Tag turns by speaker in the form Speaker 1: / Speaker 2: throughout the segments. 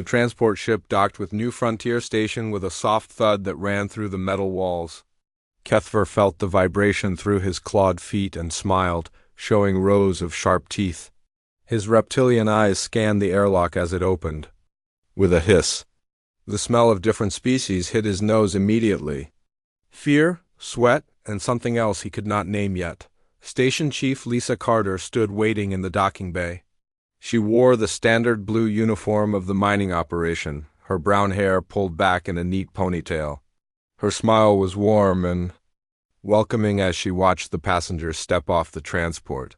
Speaker 1: The transport ship docked with New Frontier Station with a soft thud that ran through the metal walls. Kethver felt the vibration through his clawed feet and smiled, showing rows of sharp teeth. His reptilian eyes scanned the airlock as it opened. With a hiss, the smell of different species hit his nose immediately. Fear, sweat, and something else he could not name yet. Station Chief Lisa Carter stood waiting in the docking bay. She wore the standard blue uniform of the mining operation, her brown hair pulled back in a neat ponytail. Her smile was warm and welcoming as she watched the passengers step off the transport.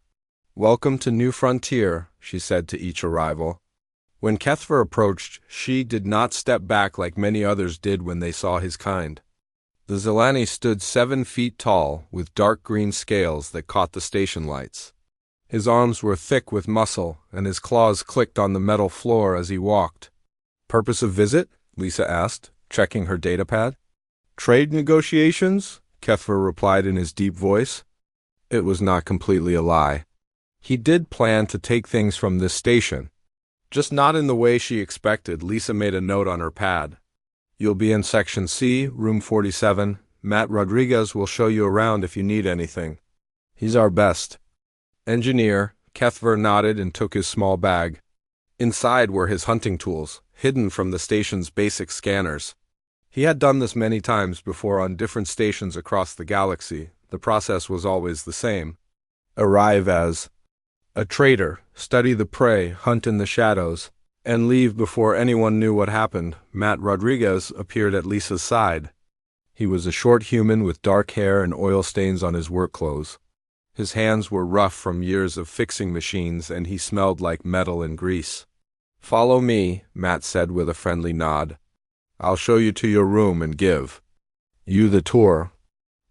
Speaker 1: "Welcome to New Frontier," she said to each arrival. When Kethver approached, she did not step back like many others did when they saw his kind. The Zelani stood 7 feet tall, with dark green scales that caught the station lights. His arms were thick with muscle, and his claws clicked on the metal floor as he walked. "Purpose of visit?" Lisa asked, checking her datapad. "Trade negotiations?" Kethver replied in his deep voice. It was not completely a lie. He did plan to take things from this station. Just not in the way she expected. Lisa made a note on her pad. "You'll be in Section C, Room 47. Matt Rodriguez will show you around if you need anything. He's our best engineer." Kethver nodded and took his small bag. Inside were his hunting tools, hidden from the station's basic scanners. He had done this many times before on different stations across the galaxy. The process was always the same. Arrive as a trader, study the prey, hunt in the shadows, and leave before anyone knew what happened. Matt Rodriguez appeared at Lisa's side. He was a short human with dark hair and oil stains on his work clothes. His hands were rough from years of fixing machines, and he smelled like metal and grease. "Follow me," Matt said with a friendly nod. "I'll show you to your room and give you the tour."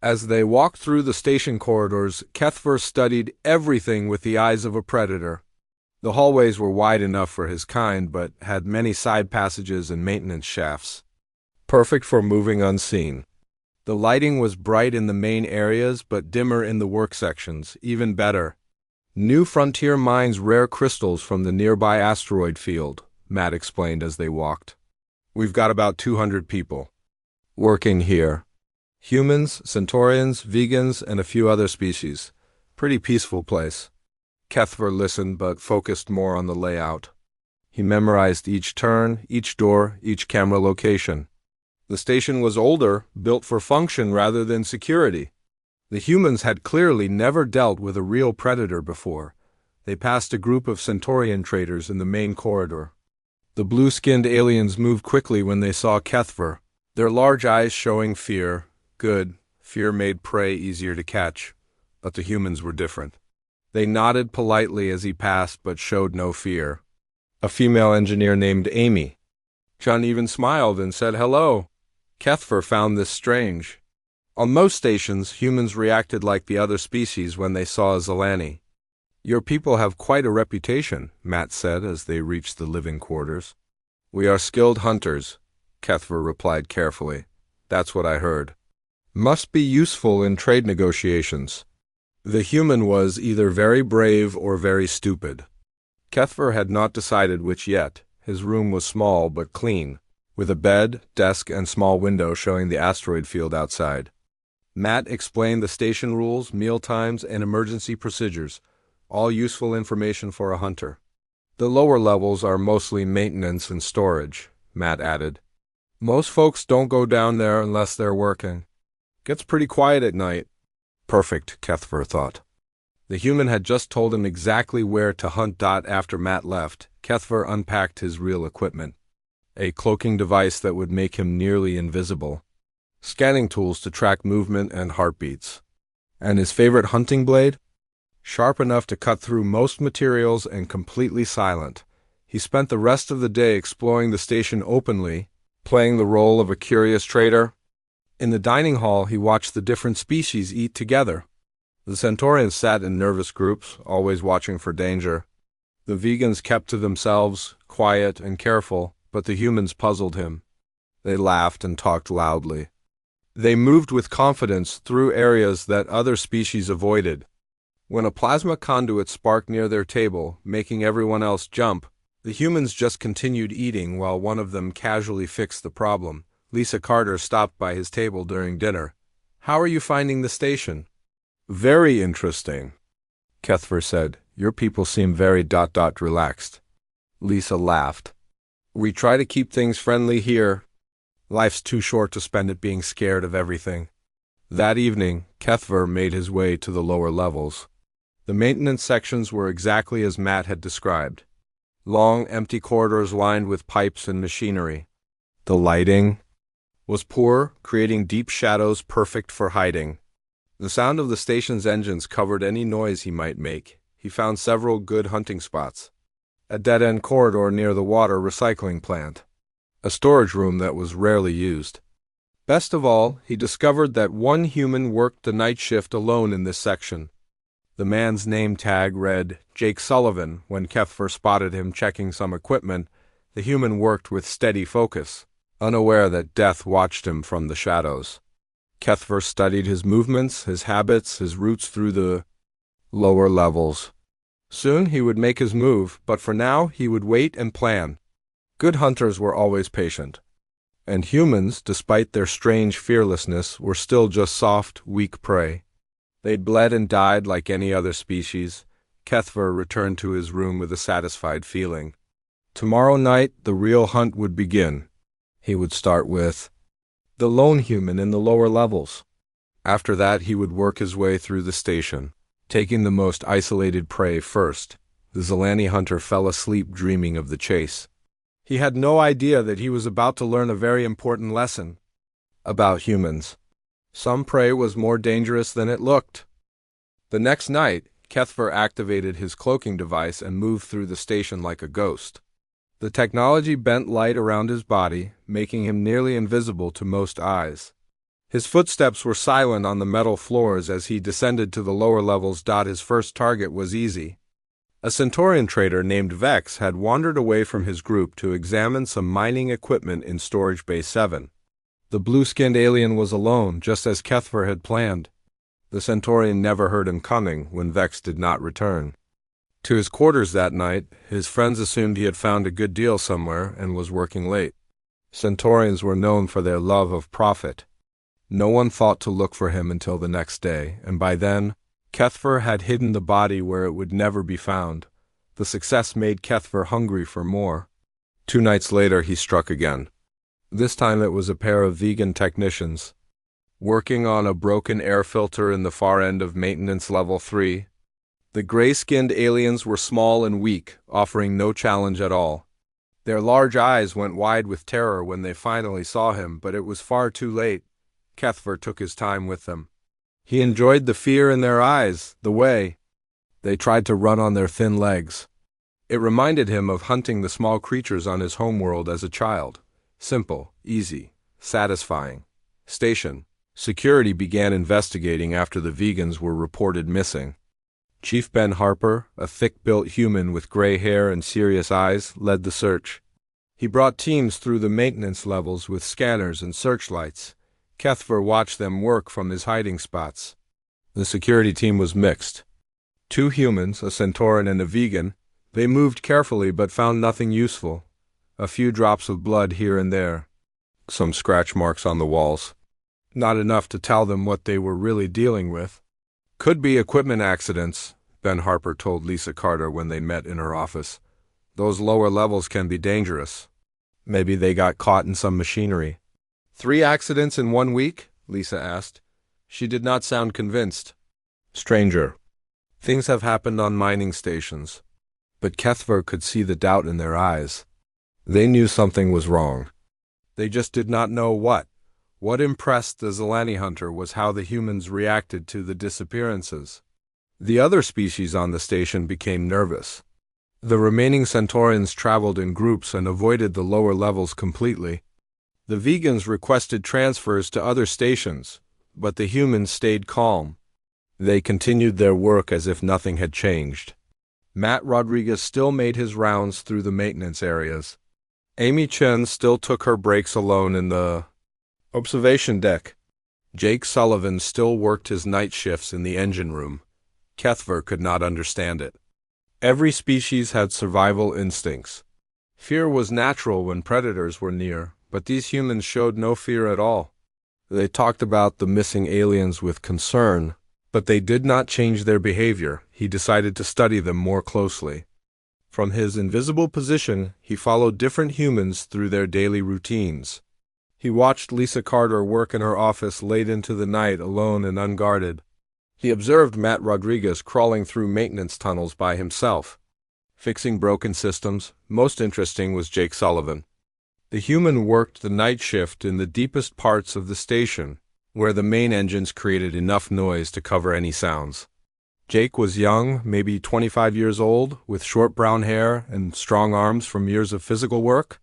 Speaker 1: As they walked through the station corridors, Kethver studied everything with the eyes of a predator. The hallways were wide enough for his kind, but had many side passages and maintenance shafts. Perfect for moving unseen. The lighting was bright in the main areas, but dimmer in the work sections. Even better, New Frontier mines rare crystals from the nearby asteroid field, Matt explained as they walked. "We've got about 200 people working here. Humans, Centaurians, vegans, and a few other species. Pretty peaceful place." Kethver listened but focused more on the layout. He memorized each turn, each door, each camera location. The station was older, built for function rather than security. The humans had clearly never dealt with a real predator before. They passed a group of Centaurian traders in the main corridor. The blue-skinned aliens moved quickly when they saw Kethver, their large eyes showing fear. Good. Fear made prey easier to catch. But the humans were different. They nodded politely as he passed but showed no fear. A female engineer named Amy. John even smiled and said hello. Kethver found this strange. On most stations, humans reacted like the other species when they saw a Zelani. "Your people have quite a reputation," Matt said as they reached the living quarters. "We are skilled hunters," Kethver replied carefully. "That's what I heard. Must be useful in trade negotiations." The human was either very brave or very stupid. Kethver had not decided which yet. His room was small but clean, with a bed, desk, and small window showing the asteroid field outside. Matt explained the station rules, meal times, and emergency procedures, all useful information for a hunter. "The lower levels are mostly maintenance and storage," Matt added. "Most folks don't go down there unless they're working. Gets pretty quiet at night." Perfect, Kethver thought. The human had just told him exactly where to hunt. After Matt left, Kethver unpacked his real equipment. A cloaking device that would make him nearly invisible. Scanning tools to track movement and heartbeats. And his favorite hunting blade? Sharp enough to cut through most materials and completely silent. He spent the rest of the day exploring the station openly, playing the role of a curious trader. In the dining hall, he watched the different species eat together. The Centaurians sat in nervous groups, always watching for danger. The vegans kept to themselves, quiet and careful, but the humans puzzled him. They laughed and talked loudly. They moved with confidence through areas that other species avoided. When a plasma conduit sparked near their table, making everyone else jump, The humans just continued eating while one of them casually fixed the problem. Lisa Carter stopped by his table during dinner. "How are you finding the station?" "Very interesting," Kethver said. "Your people seem very relaxed." Lisa laughed. "We try to keep things friendly here. Life's too short to spend it being scared of everything." That evening, Kethver made his way to the lower levels. The maintenance sections were exactly as Matt had described. Long, empty corridors lined with pipes and machinery. The lighting was poor, creating deep shadows perfect for hiding. The sound of the station's engines covered any noise he might make. He found several good hunting spots. A dead-end corridor near the water recycling plant. A storage room that was rarely used. Best of all, he discovered that one human worked the night shift alone in this section. The man's name tag read Jake Sullivan. When Kethver spotted him checking some equipment, the human worked with steady focus, unaware that death watched him from the shadows. Kethver studied his movements, his habits, his routes through the lower levels. Soon he would make his move, but for now he would wait and plan. Good hunters were always patient. And humans, despite their strange fearlessness, were still just soft, weak prey. They'd bled and died like any other species. Kethver returned to his room with a satisfied feeling. Tomorrow night, the real hunt would begin. He would start with the lone human in the lower levels. After that, he would work his way through the station, taking the most isolated prey first. The Zilani hunter fell asleep dreaming of the chase. He had no idea that he was about to learn a very important lesson about humans. Some prey was more dangerous than it looked. The next night, Kethver activated his cloaking device and moved through the station like a ghost. The technology bent light around his body, making him nearly invisible to most eyes. His footsteps were silent on the metal floors as he descended to the lower levels. His first target was easy. A Centaurian trader named Vex had wandered away from his group to examine some mining equipment in Storage Bay 7. The blue-skinned alien was alone, just as Kethver had planned. The Centaurian never heard him coming when Vex did not return. To his quarters that night, his friends assumed he had found a good deal somewhere and was working late. Centaurians were known for their love of profit. No one thought to look for him until the next day, and by then, Kethver had hidden the body where it would never be found. The success made Kethver hungry for more. 2 nights later, he struck again. This time it was a pair of vegan technicians, working on a broken air filter in the far end of maintenance level 3. The gray-skinned aliens were small and weak, offering no challenge at all. Their large eyes went wide with terror when they finally saw him, but it was far too late. Kethver took his time with them. He enjoyed the fear in their eyes, the way they tried to run on their thin legs. It reminded him of hunting the small creatures on his homeworld as a child. Simple, easy, satisfying. Station. Security began investigating after the vegans were reported missing. Chief Ben Harper, a thick-built human with gray hair and serious eyes, led the search. He brought teams through the maintenance levels with scanners and searchlights. Kethver watched them work from his hiding spots. The security team was mixed. 2 humans, a Centaurian and a vegan. They moved carefully but found nothing useful. A few drops of blood here and there. Some scratch marks on the walls. Not enough to tell them what they were really dealing with. "Could be equipment accidents," Ben Harper told Lisa Carter when they met in her office. "Those lower levels can be dangerous. Maybe they got caught in some machinery." 3 accidents in 1 week? Lisa asked. She did not sound convinced. "Stranger. Things have happened on mining stations." But Kethver could see the doubt in their eyes. They knew something was wrong. They just did not know what. What impressed the Zilani hunter was how the humans reacted to the disappearances. The other species on the station became nervous. The remaining Centaurians traveled in groups and avoided the lower levels completely. The vegans requested transfers to other stations, but the humans stayed calm. They continued their work as if nothing had changed. Matt Rodriguez still made his rounds through the maintenance areas. Amy Chen still took her breaks alone in the observation deck. Jake Sullivan still worked his night shifts in the engine room. Kethver could not understand it. Every species had survival instincts. Fear was natural when predators were near, but these humans showed no fear at all. They talked about the missing aliens with concern, but they did not change their behavior. He decided to study them more closely. From his invisible position, he followed different humans through their daily routines. He watched Lisa Carter work in her office late into the night, alone and unguarded. He observed Matt Rodriguez crawling through maintenance tunnels by himself, fixing broken systems. Most interesting was Jake Sullivan. The human worked the night shift in the deepest parts of the station, where the main engines created enough noise to cover any sounds. Jake was young, maybe 25 years old, with short brown hair and strong arms from years of physical work.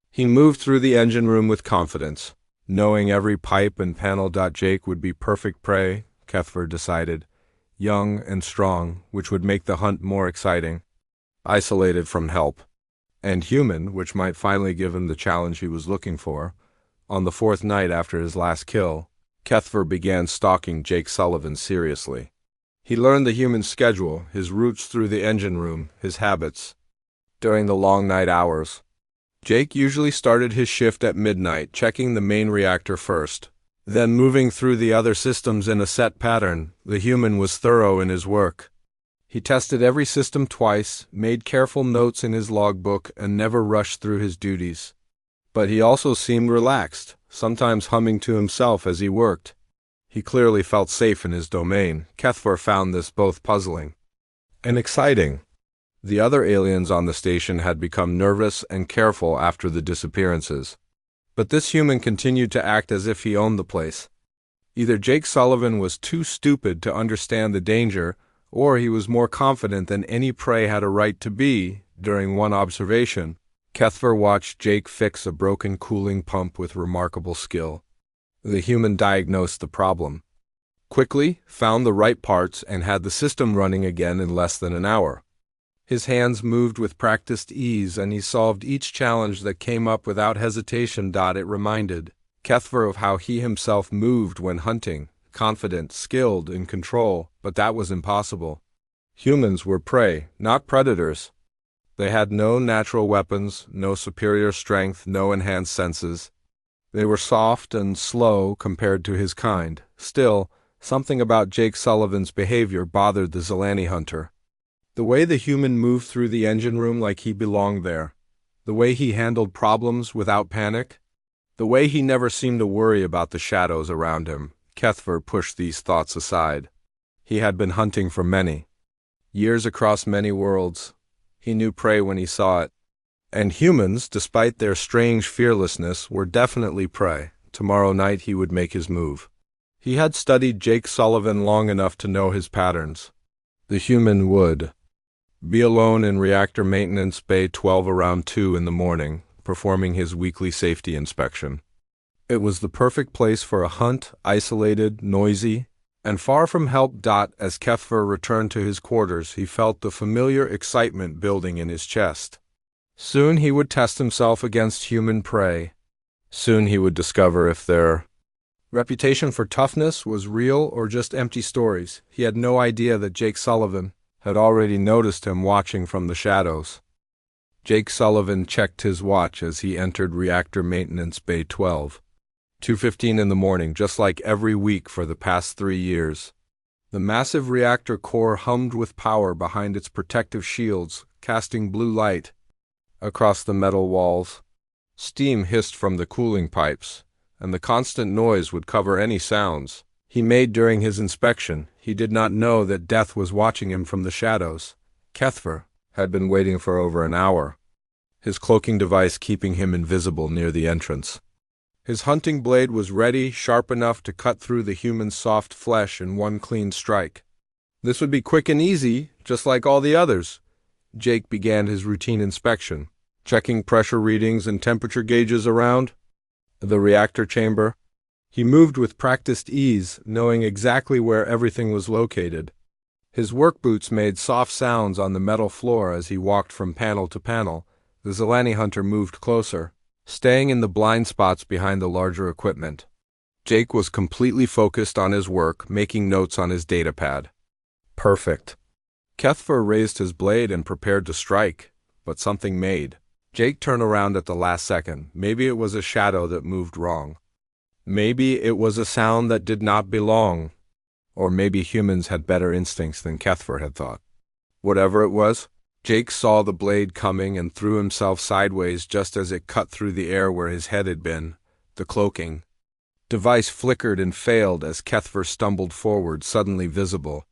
Speaker 1: He moved through the engine room with confidence, knowing every pipe and panel. Jake would be perfect prey, Cuthbert decided, young and strong, which would make the hunt more exciting. Isolated from help, and human, which might finally give him the challenge he was looking for. On the fourth night after his last kill, Cuthbert began stalking Jake Sullivan seriously. He learned the human's schedule, his routes through the engine room, his habits. During the long night hours, Jake usually started his shift at midnight, checking the main reactor first, then moving through the other systems in a set pattern. The human was thorough in his work. He tested every system twice, made careful notes in his logbook, and never rushed through his duties. But he also seemed relaxed, sometimes humming to himself as he worked. He clearly felt safe in his domain. Cuthbert found this both puzzling and exciting. The other aliens on the station had become nervous and careful after the disappearances. But this human continued to act as if he owned the place. Either Jake Sullivan was too stupid to understand the danger, or he was more confident than any prey had a right to be. During one observation, Cuthbert watched Jake fix a broken cooling pump with remarkable skill. The human diagnosed the problem quickly, found the right parts, and had the system running again in less than an hour. His hands moved with practiced ease, and he solved each challenge that came up without hesitation. It reminded Cuthbert of how he himself moved when hunting, confident, skilled, in control, but that was impossible. Humans were prey, not predators. They had no natural weapons, no superior strength, no enhanced senses. They were soft and slow compared to his kind. Still, something about Jake Sullivan's behavior bothered the Zilani hunter. The way the human moved through the engine room like he belonged there. The way he handled problems without panic. The way he never seemed to worry about the shadows around him. Cuthbert pushed these thoughts aside. He had been hunting for many years across many worlds. He knew prey when he saw it. And humans, despite their strange fearlessness, were definitely prey. Tomorrow night he would make his move. He had studied Jake Sullivan long enough to know his patterns. The human would be alone in Reactor Maintenance Bay 12 around 2 in the morning, performing his weekly safety inspection. It was the perfect place for a hunt, isolated, noisy, and far from help. As Cuthbert returned to his quarters, he felt the familiar excitement building in his chest. Soon he would test himself against human prey. Soon he would discover if their reputation for toughness was real or just empty stories. He had no idea that Jake Sullivan had already noticed him watching from the shadows. Jake Sullivan checked his watch as he entered Reactor Maintenance Bay 12. 2:15 in the morning, just like every week for the past 3 years. The massive reactor core hummed with power behind its protective shields, casting blue light across the metal walls. Steam hissed from the cooling pipes, and the constant noise would cover any sounds he made during his inspection. He did not know that death was watching him from the shadows. Cuthbert had been waiting for over an hour, his cloaking device keeping him invisible near the entrance. His hunting blade was ready, sharp enough to cut through the human's soft flesh in one clean strike. This would be quick and easy, just like all the others. Jake began his routine inspection, checking pressure readings and temperature gauges around the reactor chamber. He moved with practiced ease, knowing exactly where everything was located. His work boots made soft sounds on the metal floor as he walked from panel to panel. The Zilani hunter moved closer, staying in the blind spots behind the larger equipment. Jake was completely focused on his work, making notes on his datapad. Perfect. Cuthbert raised his blade and prepared to strike, but something made Jake turned around at the last second. Maybe it was a shadow that moved wrong. Maybe it was a sound that did not belong. Or maybe humans had better instincts than Kethver had thought. Whatever it was, Jake saw the blade coming and threw himself sideways just as it cut through the air where his head had been. The cloaking device flickered and failed as Kethver stumbled forward, suddenly visible.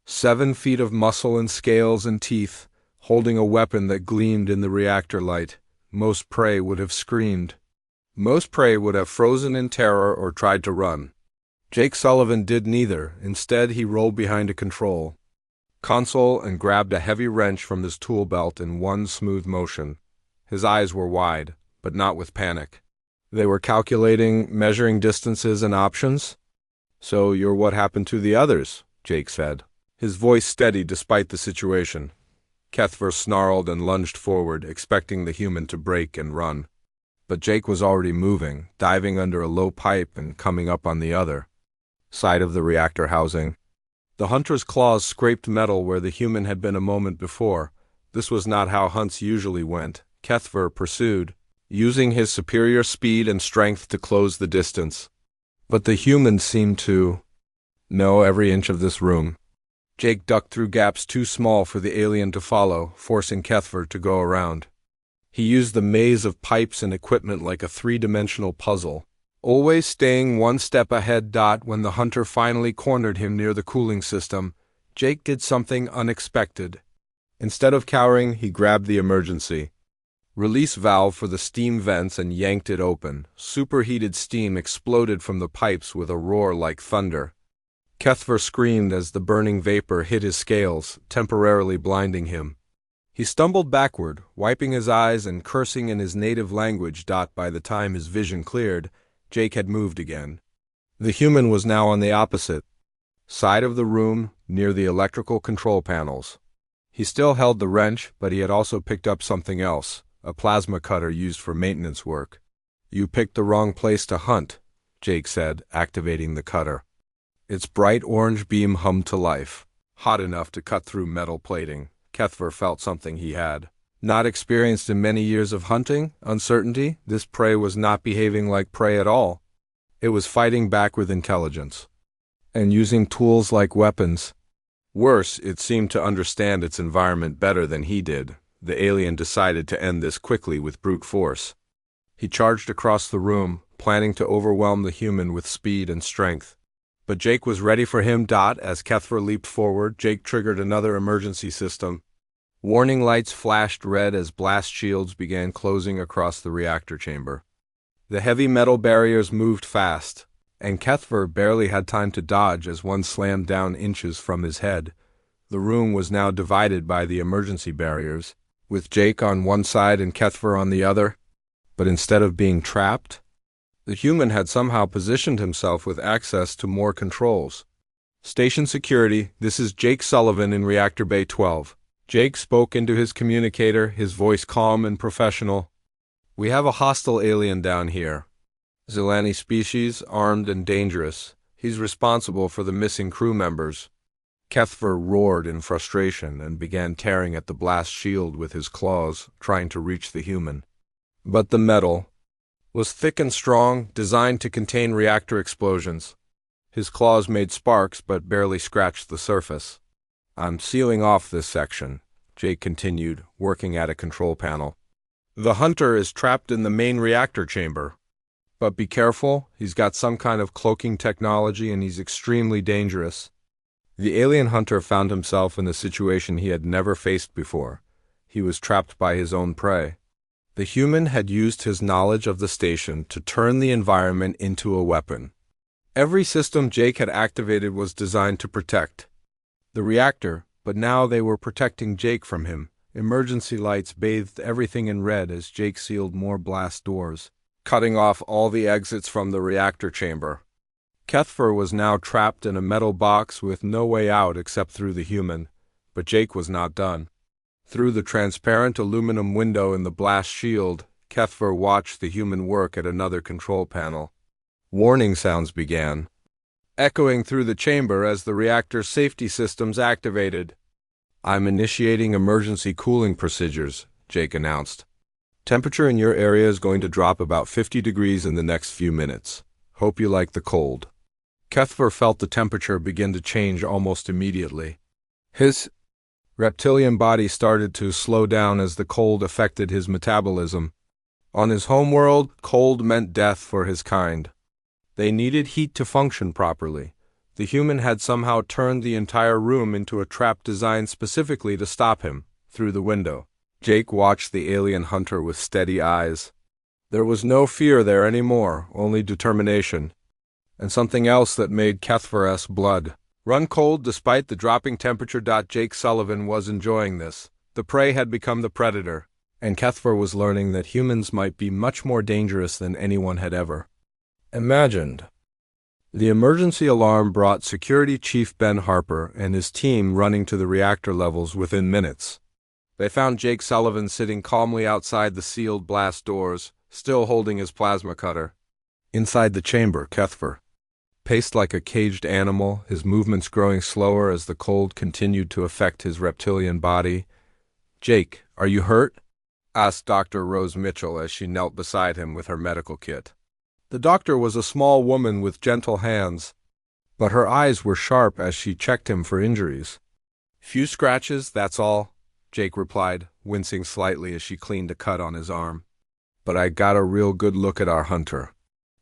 Speaker 1: 7 feet of muscle and scales and teeth, holding a weapon that gleamed in the reactor light. Most prey would have screamed. Most prey would have frozen in terror or tried to run. Jake Sullivan did neither. Instead, he rolled behind a control console and grabbed a heavy wrench from his tool belt in one smooth motion. His eyes were wide, but not with panic. They were calculating, measuring distances and options. "So you're what happened to the others," Jake said, his voice steady despite the situation. Kethver snarled and lunged forward, expecting the human to break and run. But Jake was already moving, diving under a low pipe and coming up on the other side of the reactor housing. The hunter's claws scraped metal where the human had been a moment before. This was not how hunts usually went. Kethver pursued, using his superior speed and strength to close the distance. But the human seemed to know every inch of this room. Jake ducked through gaps too small for the alien to follow, forcing Kethver to go around. He used the maze of pipes and equipment like a 3-dimensional puzzle, always staying one step ahead. When the hunter finally cornered him near the cooling system, Jake did something unexpected. Instead of cowering, he grabbed the emergency release valve for the steam vents and yanked it open. Superheated steam exploded from the pipes with a roar like thunder. Kethver screamed as the burning vapor hit his scales, temporarily blinding him. He stumbled backward, wiping his eyes and cursing in his native language. By the time his vision cleared, Jake had moved again. The human was now on the opposite side of the room, near the electrical control panels. He still held the wrench, but he had also picked up something else, a plasma cutter used for maintenance work. "You picked the wrong place to hunt," Jake said, activating the cutter. Its bright orange beam hummed to life, hot enough to cut through metal plating. Kethver felt something he had not experienced in many years of hunting: uncertainty. This prey was not behaving like prey at all. It was fighting back with intelligence, and using tools like weapons. Worse, it seemed to understand its environment better than he did. The alien decided to end this quickly with brute force. He charged across the room, planning to overwhelm the human with speed and strength. But Jake was ready for him. As Kethver leaped forward, Jake triggered another emergency system. Warning lights flashed red as blast shields began closing across the reactor chamber. The heavy metal barriers moved fast, and Kethver barely had time to dodge as one slammed down inches from his head. The room was now divided by the emergency barriers, with Jake on one side and Kethver on the other. But instead of being trapped, the human had somehow positioned himself with access to more controls. "Station security, this is Jake Sullivan in Reactor Bay 12. Jake spoke into his communicator, his voice calm and professional. "We have a hostile alien down here. Zilani species, armed and dangerous. He's responsible for the missing crew members." Kethver roared in frustration and began tearing at the blast shield with his claws, trying to reach the human. But the metal was thick and strong, designed to contain reactor explosions. His claws made sparks but barely scratched the surface. "I'm sealing off this section," Jake continued, working at a control panel. "The hunter is trapped in the main reactor chamber. But be careful, he's got some kind of cloaking technology and he's extremely dangerous." The alien hunter found himself in a situation he had never faced before. He was trapped by his own prey. The human had used his knowledge of the station to turn the environment into a weapon. Every system Jake had activated was designed to protect the reactor, but now they were protecting Jake from him. Emergency lights bathed everything in red as Jake sealed more blast doors, cutting off all the exits from the reactor chamber. Kethver was now trapped in a metal box with no way out except through the human, but Jake was not done. Through the transparent aluminum window in the blast shield, Kethver watched the human work at another control panel. Warning sounds began, echoing through the chamber as the reactor safety systems activated. "I'm initiating emergency cooling procedures," Jake announced. Temperature in your area is going to drop about 50 degrees in the next few minutes. Hope you like the cold. Cuthbert felt the temperature begin to change almost immediately. His reptilian body started to slow down as the cold affected his metabolism. On his homeworld, cold meant death for his kind. They needed heat to function properly. The human had somehow turned the entire room into a trap designed specifically to stop him, through the window. Jake watched the alien hunter with steady eyes. There was no fear there anymore, only determination. And something else that made Cuthbert's blood run cold despite the dropping temperature. Jake Sullivan was enjoying this. The prey had become the predator, and Cuthbert was learning that humans might be much more dangerous than anyone had ever imagined. The emergency alarm brought Security Chief Ben Harper and his team running to the reactor levels within minutes. They found Jake Sullivan sitting calmly outside the sealed blast doors, still holding his plasma cutter. Inside the chamber, Cuthbert paced like a caged animal, his movements growing slower as the cold continued to affect his reptilian body. "Jake, are you hurt?" asked Dr. Rose Mitchell as she knelt beside him with her medical kit. The doctor was a small woman with gentle hands, but her eyes were sharp as she checked him for injuries. "Few scratches, that's all," Jake replied, wincing slightly as she cleaned a cut on his arm. "But I got a real good look at our hunter.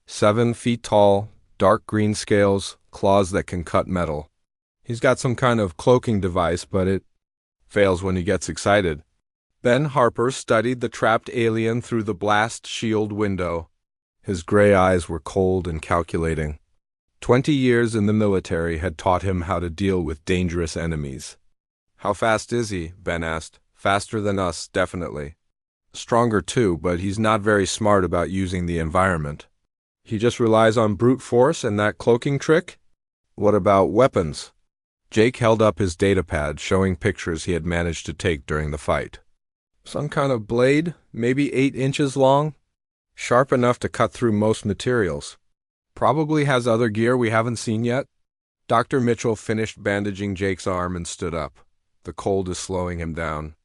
Speaker 1: 7 feet tall, dark green scales, claws that can cut metal. He's got some kind of cloaking device, but it fails when he gets excited." Ben Harper studied the trapped alien through the blast shield window. His gray eyes were cold and calculating. 20 years in the military had taught him how to deal with dangerous enemies. "How fast is he?" Ben asked. "Faster than us, definitely. Stronger too, but he's not very smart about using the environment. He just relies on brute force and that cloaking trick?" "What about weapons?" Jake held up his datapad, showing pictures he had managed to take during the fight. "Some kind of blade, maybe 8 inches long. Sharp enough to cut through most materials. Probably has other gear we haven't seen yet." Dr. Mitchell finished bandaging Jake's arm and stood up. The cold is slowing him down.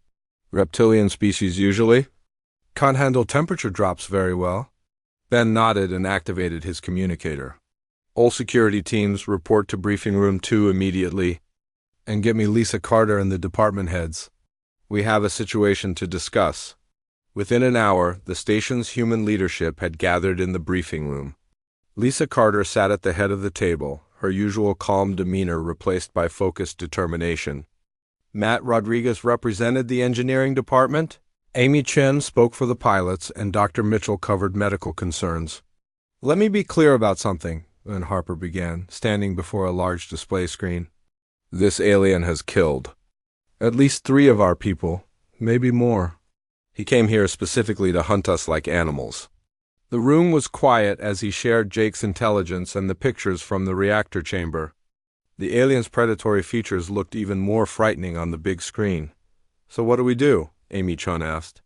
Speaker 1: "Reptilian species usually can't handle temperature drops very well." Ben nodded and activated his communicator. "All security teams report to Briefing Room 2 immediately, and get me Lisa Carter and the department heads. We have a situation to discuss." Within an hour, the station's human leadership had gathered in the briefing room. Lisa Carter sat at the head of the table, her usual calm demeanor replaced by focused determination. Matt Rodriguez represented the engineering department. Amy Chen spoke for the pilots, and Dr. Mitchell covered medical concerns. "Let me be clear about something," Ben Harper began, standing before a large display screen. "This alien has killed at least 3 of our people, maybe more. He came here specifically to hunt us like animals." The room was quiet as he shared Jake's intelligence and the pictures from the reactor chamber. The alien's predatory features looked even more frightening on the big screen. "So what do we do?" Amy Chun asked.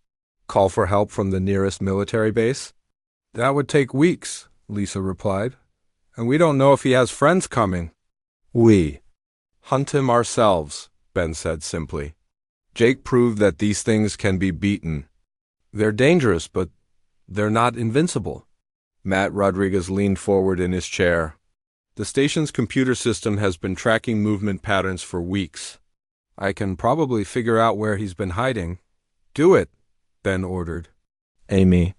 Speaker 1: "Call for help from the nearest military base?" "That would take weeks," Lisa replied. "And we don't know if he has friends coming." "We hunt him ourselves," Ben said simply. Jake proved that these things can be beaten. They're dangerous, but they're not invincible. Matt Rodriguez leaned forward in his chair. "The station's computer system has been tracking movement patterns for weeks. I can probably figure out where he's been hiding." "Do it," Ben ordered. "Amy,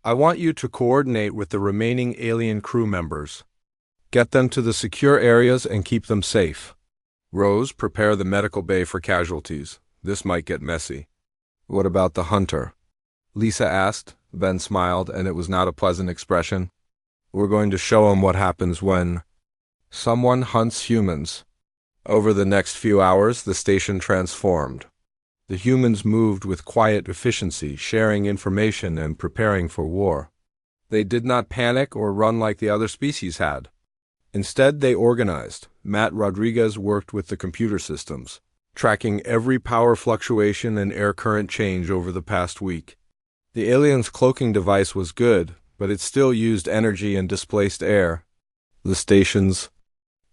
Speaker 1: I want you to coordinate with the remaining alien crew members. Get them to the secure areas and keep them safe. Rose, prepare the medical bay for casualties. This might get messy." "What about the hunter?" Lisa asked. Ben smiled, and it was not a pleasant expression. "We're going to show him what happens when someone hunts humans." Over the next few hours, the station transformed. The humans moved with quiet efficiency, sharing information and preparing for war. They did not panic or run like the other species had. Instead, they organized. Matt Rodriguez worked with the computer systems, tracking every power fluctuation and air current change over the past week. The alien's cloaking device was good, but it still used energy and displaced air. The station's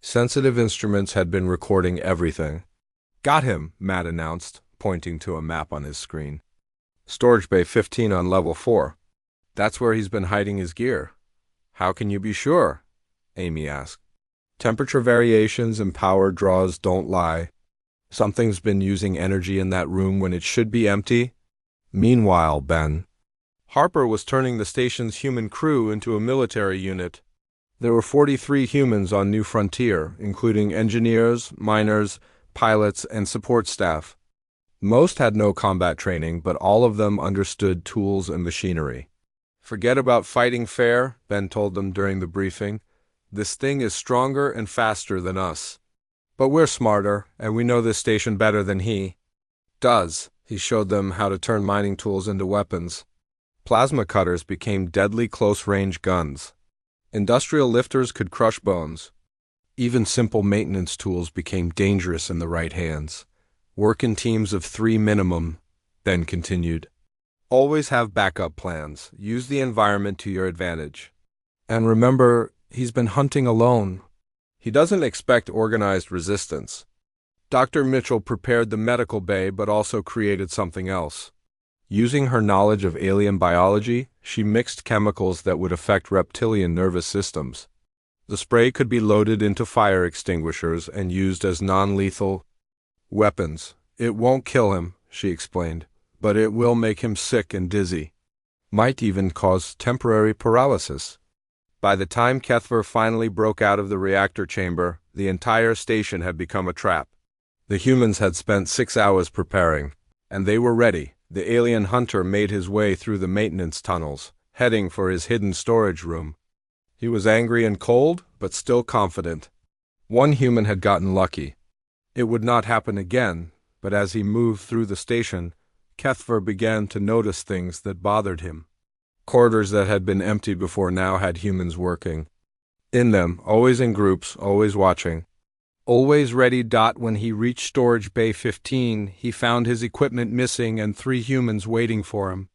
Speaker 1: sensitive instruments had been recording everything. "Got him," Matt announced, pointing to a map on his screen. Storage Bay 15 on level 4. That's where he's been hiding his gear. How can you be sure? Amy asked. Temperature variations and power draws don't lie. Something's been using energy in that room when it should be empty. Meanwhile, Ben. Harper was turning the station's human crew into a military unit. There were 43 humans on New Frontier, including engineers, miners, pilots, and support staff. Most had no combat training, but all of them understood tools and machinery. Forget about fighting fair, Ben told them during the briefing. This thing is stronger and faster than us. But we're smarter, and we know this station better than he does. He showed them how to turn mining tools into weapons. Plasma cutters became deadly close-range guns. Industrial lifters could crush bones. Even simple maintenance tools became dangerous in the right hands. Work in teams of 3 minimum, Ben continued. Always have backup plans. Use the environment to your advantage. And remember, he's been hunting alone. He doesn't expect organized resistance. Dr. Mitchell prepared the medical bay but also created something else. Using her knowledge of alien biology, she mixed chemicals that would affect reptilian nervous systems. The spray could be loaded into fire extinguishers and used as non-lethal weapons. It won't kill him, she explained, but it will make him sick and dizzy. Might even cause temporary paralysis. By the time Kethver finally broke out of the reactor chamber, the entire station had become a trap. The humans had spent 6 hours preparing, and they were ready. The alien hunter made his way through the maintenance tunnels, heading for his hidden storage room. He was angry and cold, but still confident. One human had gotten lucky. It would not happen again, but as he moved through the station, Kethver began to notice things that bothered him. Corridors that had been empty before now had humans working. In them, always in groups, always watching. Always ready. When he reached Storage Bay 15, he found his equipment missing and 3 humans waiting for him.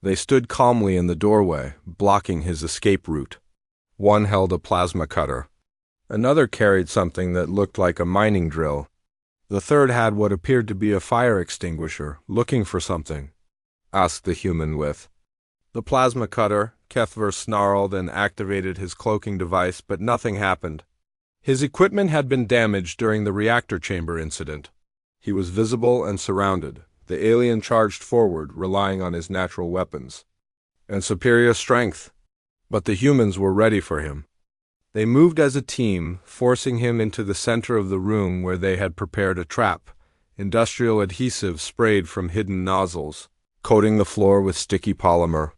Speaker 1: They stood calmly in the doorway, blocking his escape route. One held a plasma cutter. Another carried something that looked like a mining drill. The third had what appeared to be a fire extinguisher, looking for something. Asked the human with the plasma cutter. Kethver snarled and activated his cloaking device, but nothing happened. His equipment had been damaged during the reactor chamber incident. He was visible and surrounded. The alien charged forward, relying on his natural weapons and superior strength. But the humans were ready for him. They moved as a team, forcing him into the center of the room where they had prepared a trap. Industrial adhesive sprayed from hidden nozzles, coating the floor with sticky polymer.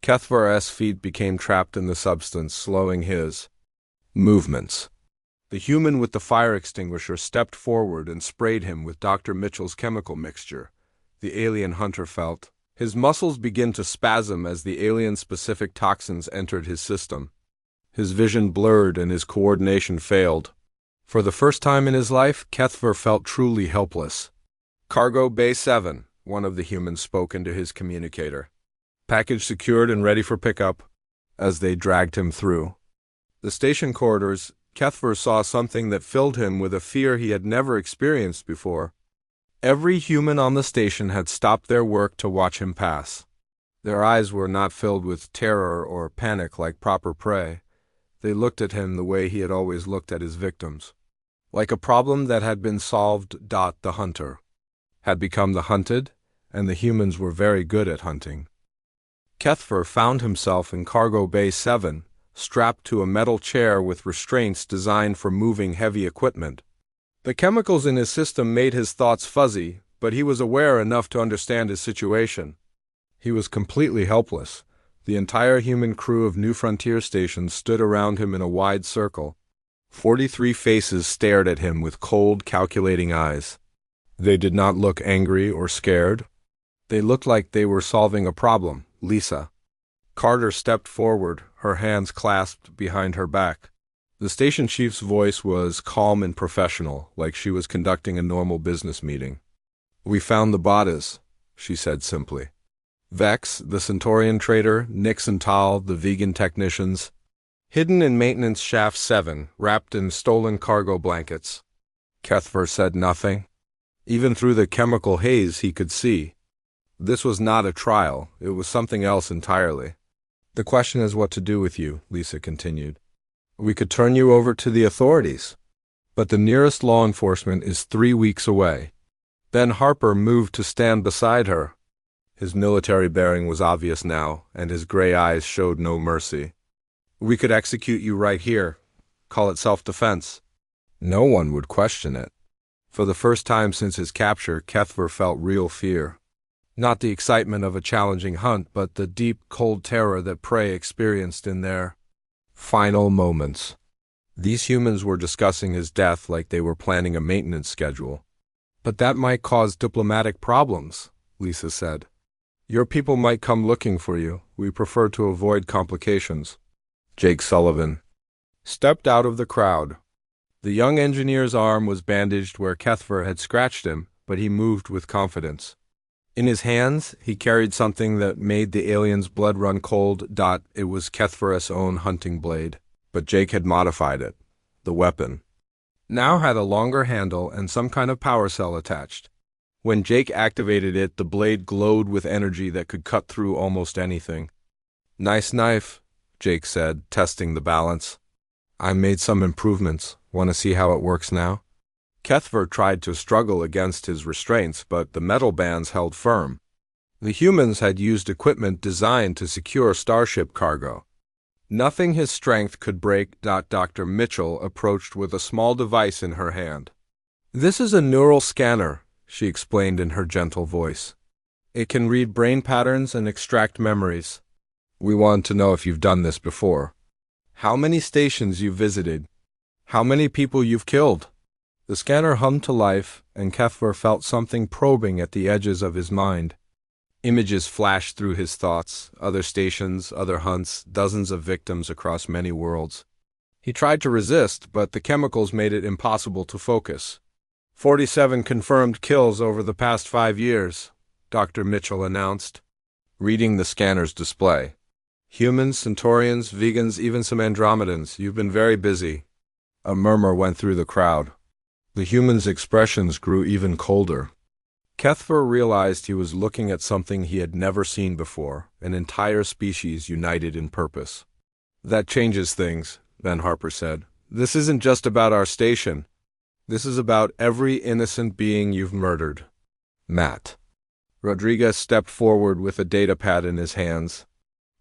Speaker 1: Kethver's feet became trapped in the substance, slowing his movements. The human with the fire extinguisher stepped forward and sprayed him with Dr. Mitchell's chemical mixture. The alien hunter felt his muscles begin to spasm as the alien-specific toxins entered his system. His vision blurred and his coordination failed. For the first time in his life, Kethver felt truly helpless. Cargo Bay 7, one of the humans spoke into his communicator. Package secured and ready for pickup. As they dragged him through the station corridors, Kethver saw something that filled him with a fear he had never experienced before. Every human on the station had stopped their work to watch him pass. Their eyes were not filled with terror or panic like proper prey. They looked at him the way he had always looked at his victims. Like a problem that had been solved. The hunter had become the hunted, and the humans were very good at hunting. Kethver found himself in Cargo Bay 7, strapped to a metal chair with restraints designed for moving heavy equipment. The chemicals in his system made his thoughts fuzzy, but he was aware enough to understand his situation. He was completely helpless. The entire human crew of New Frontier Station stood around him in a wide circle. 43 faces stared at him with cold, calculating eyes. They did not look angry or scared. They looked like they were solving a problem. Lisa Carter stepped forward, her hands clasped behind her back. The station chief's voice was calm and professional, like she was conducting a normal business meeting. "We found the bodies," she said simply. Vex, the Centaurian trader, Nix and Tal, the vegan technicians, hidden in maintenance shaft 7, wrapped in stolen cargo blankets. Kethver said nothing. Even through the chemical haze he could see. This was not a trial, it was something else entirely. The question is what to do with you, Lisa continued. We could turn you over to the authorities, but the nearest law enforcement is 3 weeks away. Ben Harper moved to stand beside her. His military bearing was obvious now, and his gray eyes showed no mercy. We could execute you right here. Call it self-defense. No one would question it. For the first time since his capture, Kethver felt real fear. Not the excitement of a challenging hunt, but the deep, cold terror that prey experienced in their final moments. These humans were discussing his death like they were planning a maintenance schedule. But that might cause diplomatic problems, Lisa said. Your people might come looking for you. We prefer to avoid complications. Jake Sullivan stepped out of the crowd. The young engineer's arm was bandaged where Kethver had scratched him, but he moved with confidence. In his hands, he carried something that made the alien's blood run cold. It was Kethver's own hunting blade, but Jake had modified it. The weapon now had a longer handle and some kind of power cell attached. When Jake activated it, the blade glowed with energy that could cut through almost anything. Nice knife, Jake said, testing the balance. I made some improvements. Want to see how it works now? Kethver tried to struggle against his restraints, but the metal bands held firm. The humans had used equipment designed to secure Starship cargo. Nothing his strength could break. Dr. Mitchell approached with a small device in her hand. This is a neural scanner, she explained in her gentle voice. It can read brain patterns and extract memories. We want to know if you've done this before. How many stations you've visited. How many people you've killed. The scanner hummed to life, and Kethver felt something probing at the edges of his mind. Images flashed through his thoughts, other stations, other hunts, dozens of victims across many worlds. He tried to resist, but the chemicals made it impossible to focus. 47 confirmed kills over the past 5 years, Dr. Mitchell announced, reading the scanner's display. Humans, Centaurians, vegans, even some Andromedans, you've been very busy. A murmur went through the crowd. The humans' expressions grew even colder. Kethver realized he was looking at something he had never seen before, an entire species united in purpose. That changes things, Ben Harper said. This isn't just about our station. This is about every innocent being you've murdered. Matt Rodriguez stepped forward with a datapad in his hands.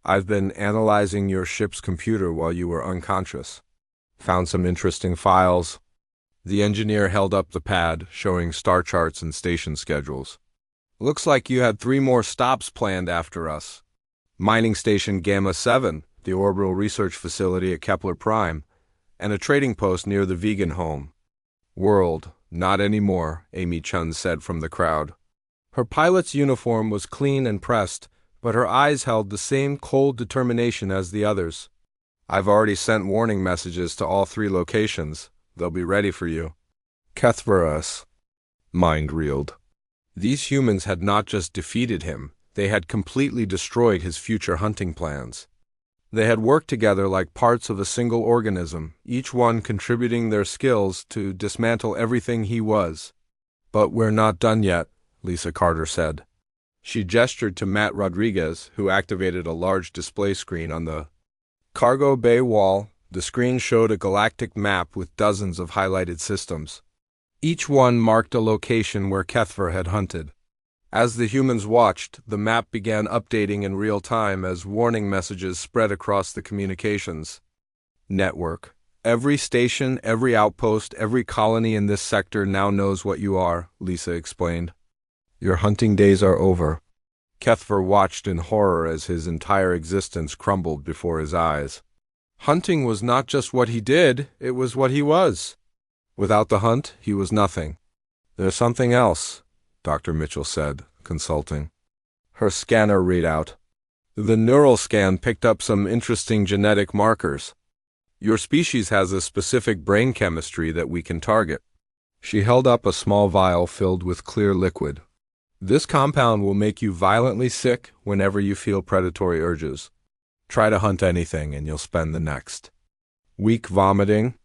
Speaker 1: I've been analyzing your ship's computer while you were unconscious. Found some interesting files. The engineer held up the pad, showing star charts and station schedules. Looks like you had 3 more stops planned after us. Mining Station Gamma 7, the orbital research facility at Kepler Prime, and a trading post near the vegan home. World, not anymore, Amy Chun said from the crowd. Her pilot's uniform was clean and pressed, but her eyes held the same cold determination as the others. I've already sent warning messages to all 3 locations. They'll be ready for you. Kethver's mind reeled. These humans had not just defeated him, they had completely destroyed his future hunting plans. They had worked together like parts of a single organism, each one contributing their skills to dismantle everything he was. But we're not done yet, Lisa Carter said. She gestured to Matt Rodriguez, who activated a large display screen on the cargo bay wall. The screen showed a galactic map with dozens of highlighted systems. Each one marked a location where Kethver had hunted. As the humans watched, the map began updating in real time as warning messages spread across the communications network. Every station, every outpost, every colony in this sector now knows what you are, Lisa explained. Your hunting days are over. Kethver watched in horror as his entire existence crumbled before his eyes. Hunting was not just what he did, it was what he was. Without the hunt, he was nothing. There's something else, Dr. Mitchell said, consulting. Her scanner readout. The neural scan picked up some interesting genetic markers. Your species has a specific brain chemistry that we can target. She held up a small vial filled with clear liquid. This compound will make you violently sick whenever you feel predatory urges. Try to hunt anything and you'll spend the next week vomiting.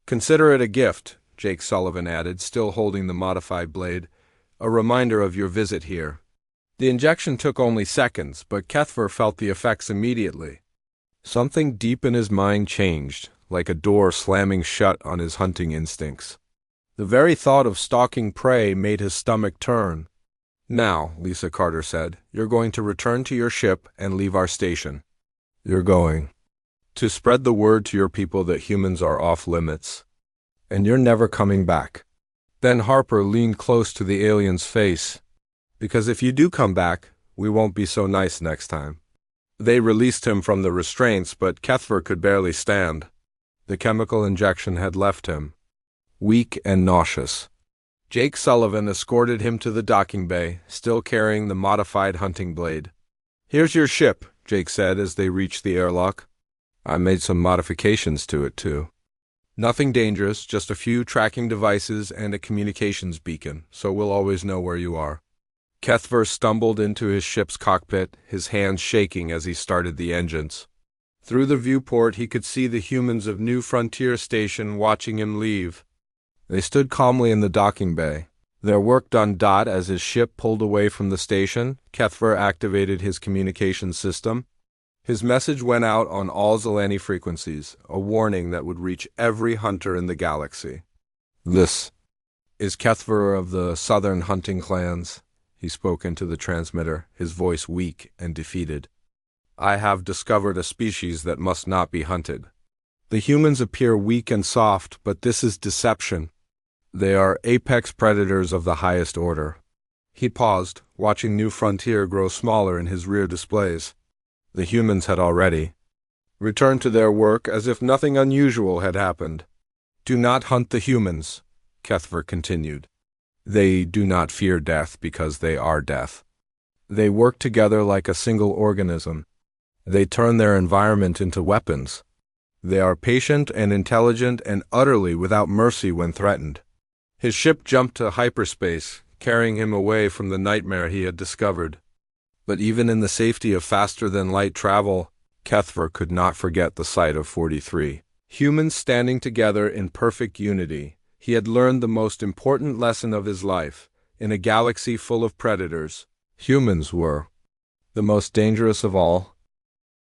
Speaker 1: Consider it a gift, Jake Sullivan added, still holding the modified blade. A reminder of your visit here. The injection took only seconds, but Kethver felt the effects immediately. Something deep in his mind changed, like a door slamming shut on his hunting instincts. The very thought of stalking prey made his stomach turn. "Now," Lisa Carter said, "you're going to return to your ship and leave our station. You're going to spread the word to your people that humans are off limits. And you're never coming back." Then Harper leaned close to the alien's face. "Because if you do come back, we won't be so nice next time." They released him from the restraints, but Kethver could barely stand. The chemical injection had left him weak and nauseous. Jake Sullivan escorted him to the docking bay, still carrying the modified hunting blade. "Here's your ship," Jake said as they reached the airlock. "I made some modifications to it, too. Nothing dangerous, just a few tracking devices and a communications beacon, so we'll always know where you are." Kethver stumbled into his ship's cockpit, his hands shaking as he started the engines. Through the viewport he could see the humans of New Frontier Station watching him leave. They stood calmly in the docking bay, their work done. As his ship pulled away from the station, Kethver activated his communications system. His message went out on all Zelani frequencies, a warning that would reach every hunter in the galaxy. "This is Kethver of the Southern Hunting Clans," he spoke into the transmitter, his voice weak and defeated. "I have discovered a species that must not be hunted. The humans appear weak and soft, but this is deception. They are apex predators of the highest order." He paused, watching New Frontier grow smaller in his rear displays. The humans had already returned to their work as if nothing unusual had happened. "Do not hunt the humans," Kethver continued. "They do not fear death because they are death. They work together like a single organism. They turn their environment into weapons. They are patient and intelligent and utterly without mercy when threatened." His ship jumped to hyperspace, carrying him away from the nightmare he had discovered. But even in the safety of faster-than-light travel, Kethver could not forget the sight of 43 humans standing together in perfect unity. He had learned the most important lesson of his life. In a galaxy full of predators, humans were the most dangerous of all.